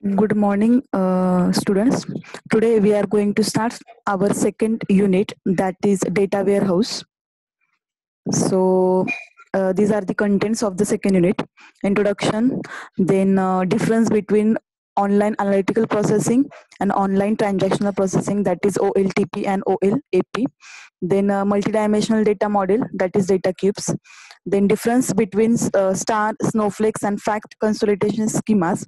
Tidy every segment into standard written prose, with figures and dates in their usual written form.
Good morning, students. Today we are going to start our second unit, that is data warehouse. So these are the contents of the second unit: introduction, then difference between online analytical processing and online transactional processing, that is OLTP and OLAP. Then multidimensional data model, that is data cubes. Then difference between star, snowflakes, and fact consolidation schemas,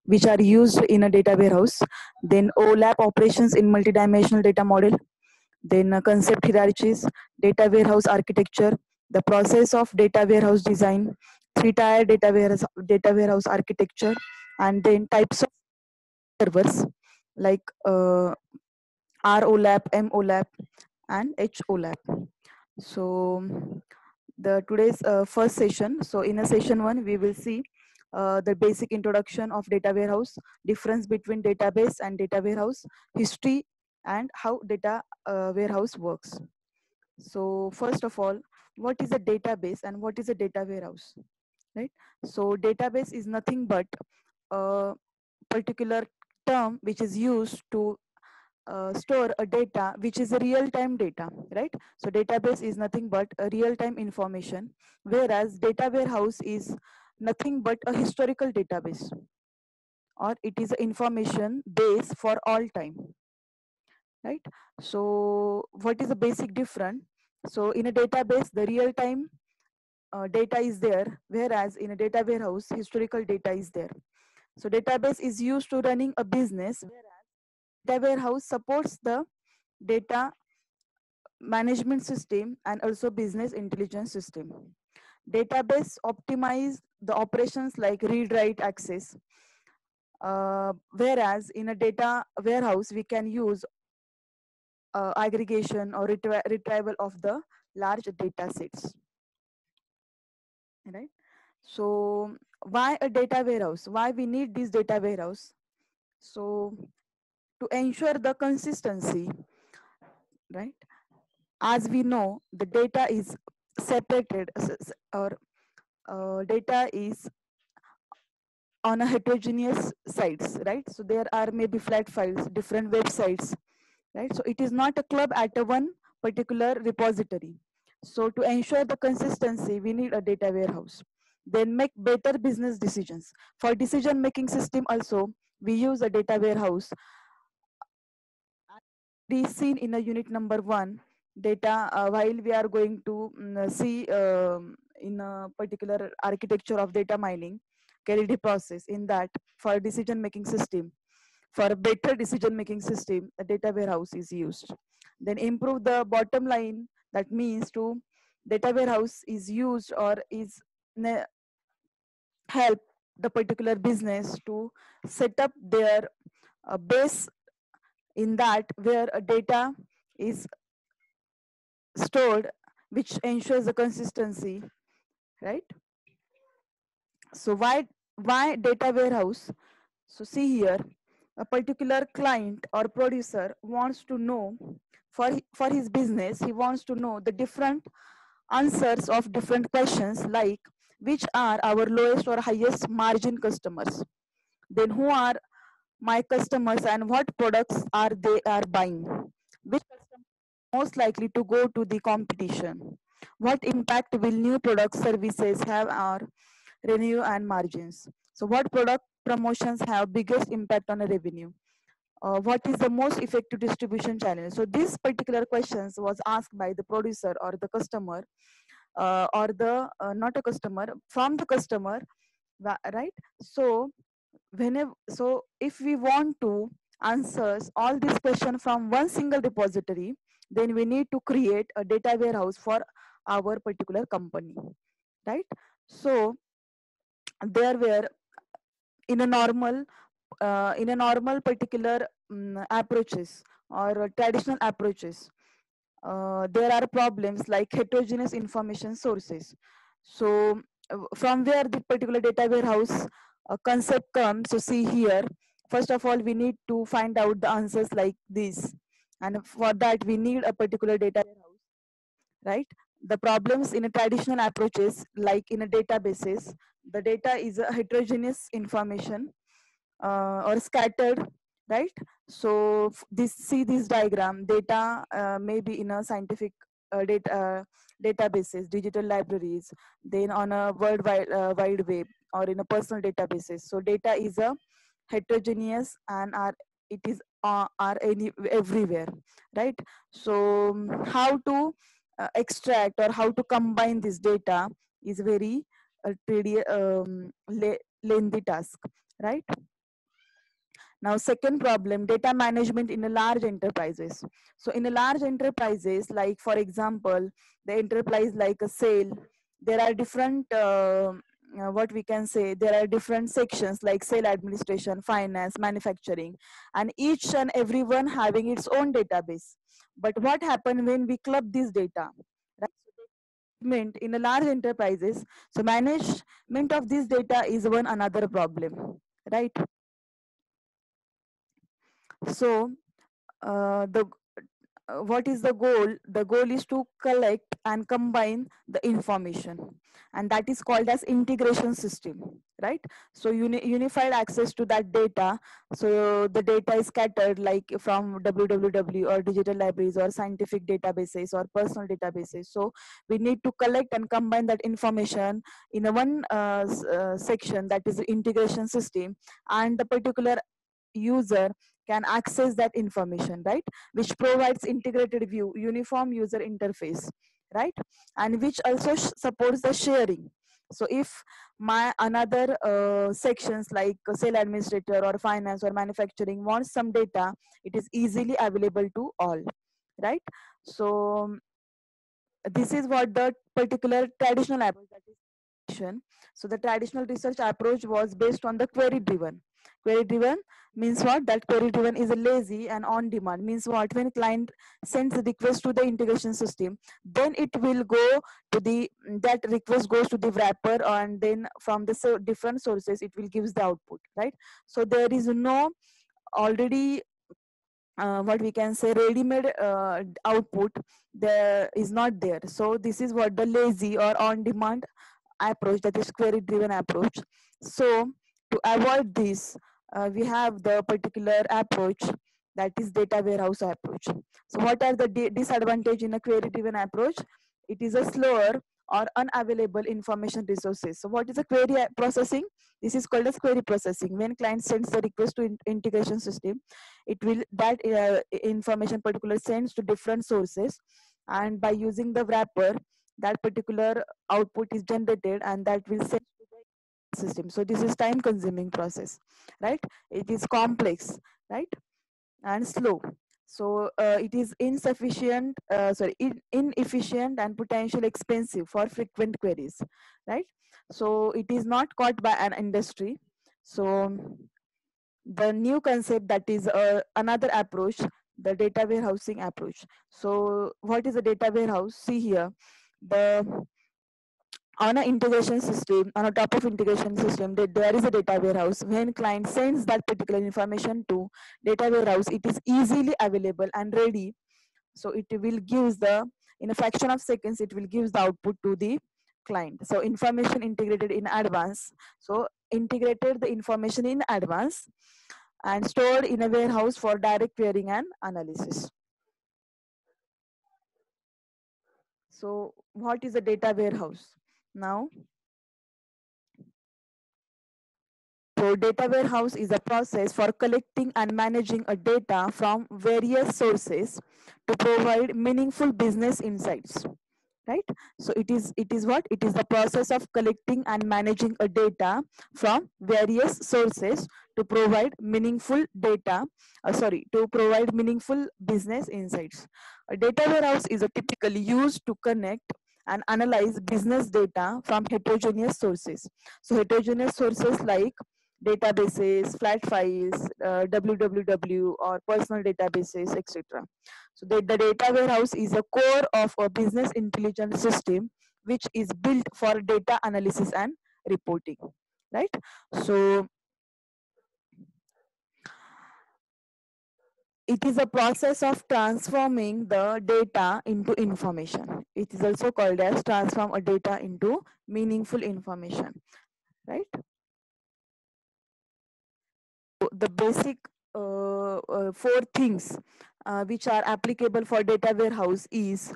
which are used in a data warehouse. Then OLAP operations in multidimensional data model. Then concept hierarchies, data warehouse architecture, the process of data warehouse design, three-tier data warehouse architecture, and then types of servers like ROLAP, MOLAP, and HOLAP. So the today's first session. So in a session one, we will see the basic introduction of data warehouse, difference between database and data warehouse, history, and how data warehouse works. So first of all, what is a database and what is a data warehouse, right? So database is nothing but a particular term which is used to store a data which is a real-time data, right? So database is nothing but a real-time information, whereas data warehouse is nothing but a historical database, or it is an information base for all time, right? So what is the basic difference? So in a database, the real-time data is there, whereas in a data warehouse, historical data is there. So database is used to running a business, whereas data warehouse supports the data management system and also business intelligence system. Database optimize the operations like read, write, access, whereas in a data warehouse we can use aggregation or retrieval of the large data sets, right? So why a data warehouse? Why we need this data warehouse? So to ensure the consistency, right? As we know, the data is separated, or data is on a heterogeneous sites, right? So there are maybe flat files, different websites, right? So it is not a club at a one particular repository. So to ensure the consistency, we need a data warehouse. Then make better business decisions. For decision making system also, we use a data warehouse. We seen in a unit number 1, data, while we are going to see in a particular architecture of data mining, KLD process, in that for decision making system, for a better decision making system, a data warehouse is used. Then improve the bottom line, that means to data warehouse is used or is help the particular business to set up their base, in that where a data is stored, which ensures the consistency, right? So why data warehouse? So see here, a particular client or producer wants to know, for his business, he wants to know the different answers of different questions, like which are our lowest or highest margin customers, then who are my customers and what products are they are buying, which customer most likely to go to the competition, what impact will new products services have our revenue and margins, so what product promotions have biggest impact on the revenue, what is the most effective distribution channel. So this particular questions was asked by the producer or the customer, or the not a customer, from the customer, right? So whenever, so if we want to answers all these questions from one single repository, then we need to create a data warehouse for our particular company, right? So there were, in a normal particular approaches or traditional approaches, there are problems like heterogeneous information sources. So from where the particular data warehouse concept comes, so see here, first of all we need to find out the answers like this, and for that we need a particular data warehouse, right? The problems in a traditional approaches, like in a databases, the data is a heterogeneous information, or scattered, right? So see this diagram, data may be in a scientific databases, digital libraries, then on a wide web, or in a personal databases. So data is a heterogeneous and are everywhere, right? So how to extract or how to combine this data is very lengthy task, right? Now, second problem, data management in a large enterprises. So in a large enterprises, like for example, the enterprise like a sale, there are different, what we can say, there are different sections like sale administration, finance, manufacturing, and each and everyone having its own database. But what happened when we club this data? Right? In a large enterprises, so management of this data is one another problem, right? So the what is the goal? The goal is to collect and combine the information, and that is called as integration system, right? So unified access to that data. So the data is scattered like from www or digital libraries or scientific databases or personal databases. So we need to collect and combine that information in a one section, that is the integration system, and the particular user can access that information, right? Which provides integrated view, uniform user interface, right? And which also supports the sharing. So if my another sections like sale administrator or finance or manufacturing wants some data, it is easily available to all, right? So this is what the particular traditional approach, that is action. So the traditional research approach was based on the query driven. Query driven means what? That query driven is a lazy and on demand. Means what? When client sends a request to the integration system, then it will go to the, that request goes to the wrapper, and then from the different sources it will gives the output, right? So there is no already what we can say ready-made output there is not there. So this is what the lazy or on-demand approach, that is query driven approach. So to avoid this, we have the particular approach, that is data warehouse approach. So what are the disadvantage in a query driven approach? It is a slower or unavailable information resources. So what is a query processing? This is called as query processing. When client sends the request to integration system, it will that information particular sends to different sources, and by using the wrapper, that particular output is generated and that will send to the system. So this is time consuming process, right? It is complex, right? And slow. So it is inefficient and potentially expensive for frequent queries, right? So it is not caught by an industry. So the new concept, that is another approach, the data warehousing approach. So what is a data warehouse? See here, the on a integration system, on a top of integration system, there is a data warehouse. When client sends that particular information to data warehouse, it is easily available and ready. So it will gives the, in a fraction of seconds, it will gives the output to the client. So information integrated in advance. So integrated the information in advance and stored in a warehouse for direct querying and analysis. So what is a data warehouse? Now, so data warehouse is a process for collecting and managing a data from various sources to provide meaningful business insights, right? So it is what? It is the process of collecting and managing a data from various sources to provide meaningful data, to provide meaningful business insights. A data warehouse is a typically used to connect and analyze business data from heterogeneous sources. So heterogeneous sources like databases, flat files, www or personal databases, etc. So the data warehouse is a core of a business intelligence system which is built for data analysis and reporting, right? So it is a process of transforming the data into information. It is also called as transform a data into meaningful information, right? the basic four things which are applicable for data warehouse is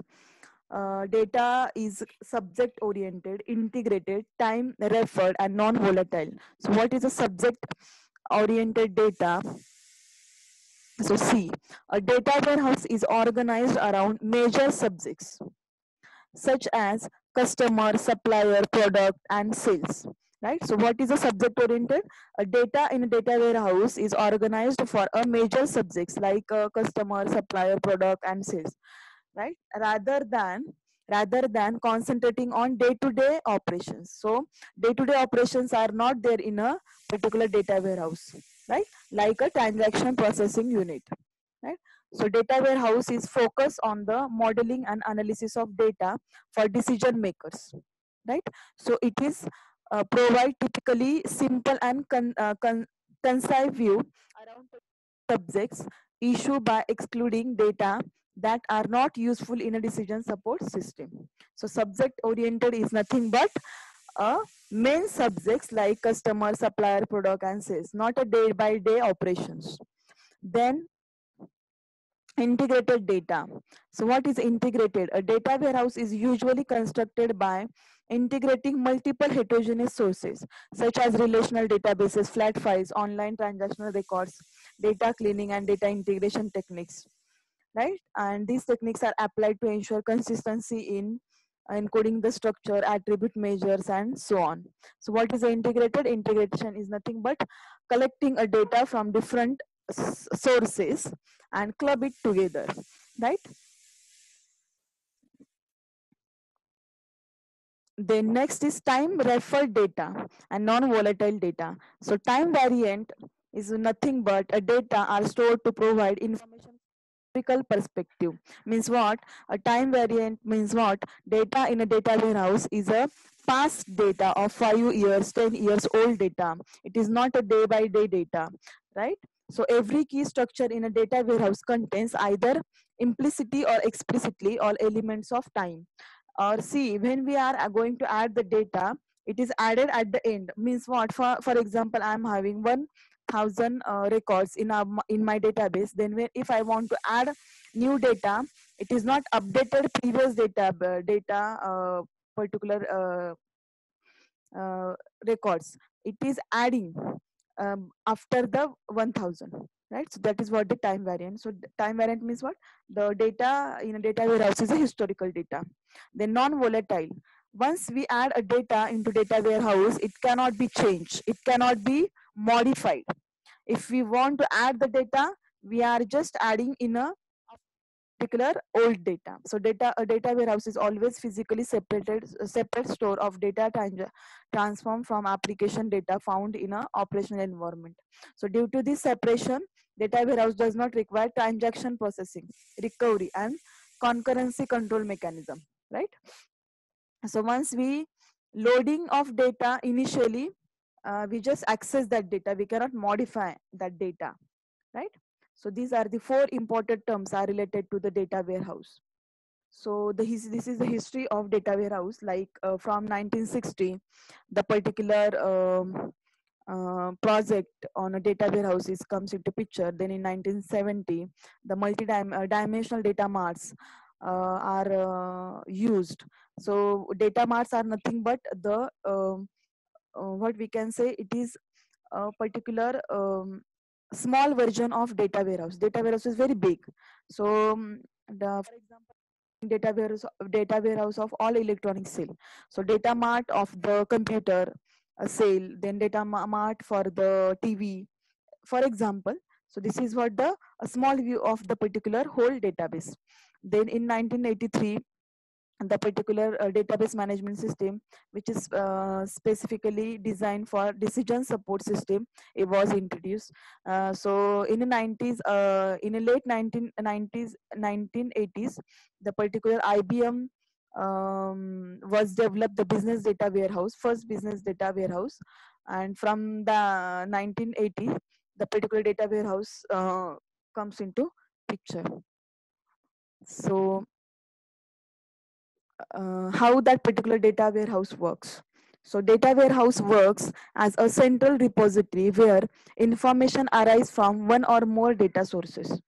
data is subject oriented, integrated, time referred, and non volatile. So what is a subject oriented data? So see, a data warehouse is organized around major subjects such as customer, supplier, product, and sales. Right. So, what is a subject oriented? A data in a data warehouse is organized for a major subjects like customer, supplier, product, and sales. Right. Rather than concentrating on day-to-day operations. So, day-to-day operations are not there in a particular data warehouse. Right. Like a transaction processing unit. Right. So data warehouse is focused on the modeling and analysis of data for decision makers, right? So it is provide typically simple and concise view around subjects issue by excluding data that are not useful in a decision support system. So subject oriented is nothing but a main subjects like customer, supplier, product, and sales, not a day by day operations. Then integrated data. So what is integrated? A data warehouse is usually constructed by integrating multiple heterogeneous sources such as relational databases, flat files, online transactional records, data cleaning, and data integration techniques, right? And these techniques are applied to ensure consistency in encoding the structure, attribute measures, and so on. So what is the integrated? Integration is nothing but collecting a data from different sources and club it together, right? Then next is time referred data and non-volatile data. So time variant is nothing but a data are stored to provide information perspective. Means what? A time variant means what? Data in a data warehouse is a past data of 5 years, 10 years old data. It is not a day by day data, right? So every key structure in a data warehouse contains either implicitly or explicitly all elements of time. Or see, when we are going to add the data, it is added at the end. Means what? For example, I am having 1,000 records in my database. Then if I want to add new data, it is not updated previous particular records. It is adding after the 1,000, right? So that is what the time variant. So time variant means what? The data in a data warehouse is a historical data. Then non-volatile. Once we add a data into data warehouse, it cannot be changed. It cannot be modified. If we want to add the data, we are just adding in a particular old data. So a data warehouse is always physically separate store of data transformed from application data found in a operational environment. So due to this separation, data warehouse does not require transaction processing, recovery, and concurrency control mechanism, right? So once we loading of data initially, we just access that data. We cannot modify that data, right? So these are the four important terms are related to the data warehouse. So this is the history of data warehouse. Like from 1960, the particular project on a data warehouse comes into picture. Then in 1970, the multi-dimensional data marts are used. So data marts are nothing but the what we can say, it is a particular small version of data warehouse. Data warehouse is very big. So for example, data warehouse of all electronic sale. So data mart of the computer sale, then data mart for the TV, for example. So this is what the a small view of the particular whole database. Then in 1983, the particular database management system, which is specifically designed for decision support system, it was introduced. So in the 90s, in the late 1990s 1980s, the particular IBM was developed the business data warehouse, first business data warehouse. And from the 1980s, the particular data warehouse comes into picture. So how that particular data warehouse works. So data warehouse works as a central repository where information arises from one or more data sources.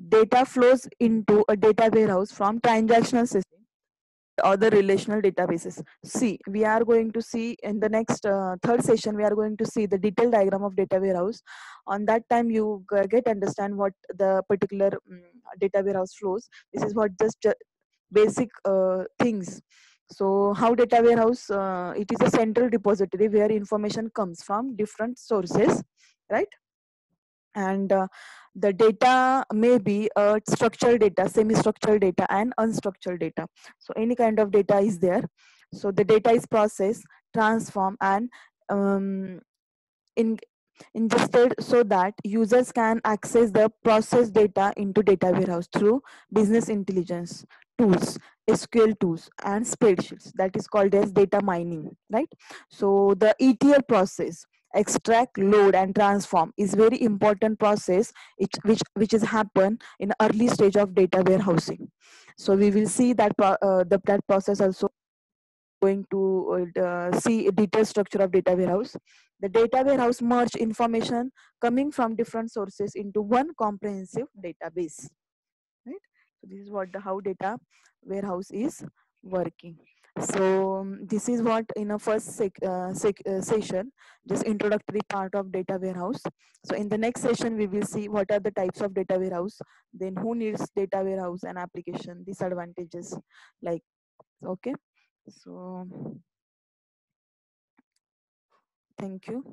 Data flows into a data warehouse from transactional system or the relational databases. See, we are going to see in the next third session, we are going to see the detailed diagram of data warehouse. On that time, you get understand what the particular data warehouse flows. This is what just basic things. So how data warehouse, it is a central repository where information comes from different sources, right? And the data may be structured data, semi-structured data, and unstructured data. So any kind of data is there. So the data is processed, transformed, and um, in, ingested so that users can access the processed data into data warehouse through business intelligence tools, SQL tools, and spreadsheets. That is called as data mining, right? So the ETL process, extract, load, and transform, is very important process which is happen in early stage of data warehousing. So we will see that that process also going to see a detailed structure of data warehouse. The data warehouse merge information coming from different sources into one comprehensive database, right? So this is what the how data warehouse is working. So this is what in a first session, just introductory part of data warehouse. So in the next session, we will see what are the types of data warehouse, then who needs data warehouse and application, disadvantages, like, okay. So thank you.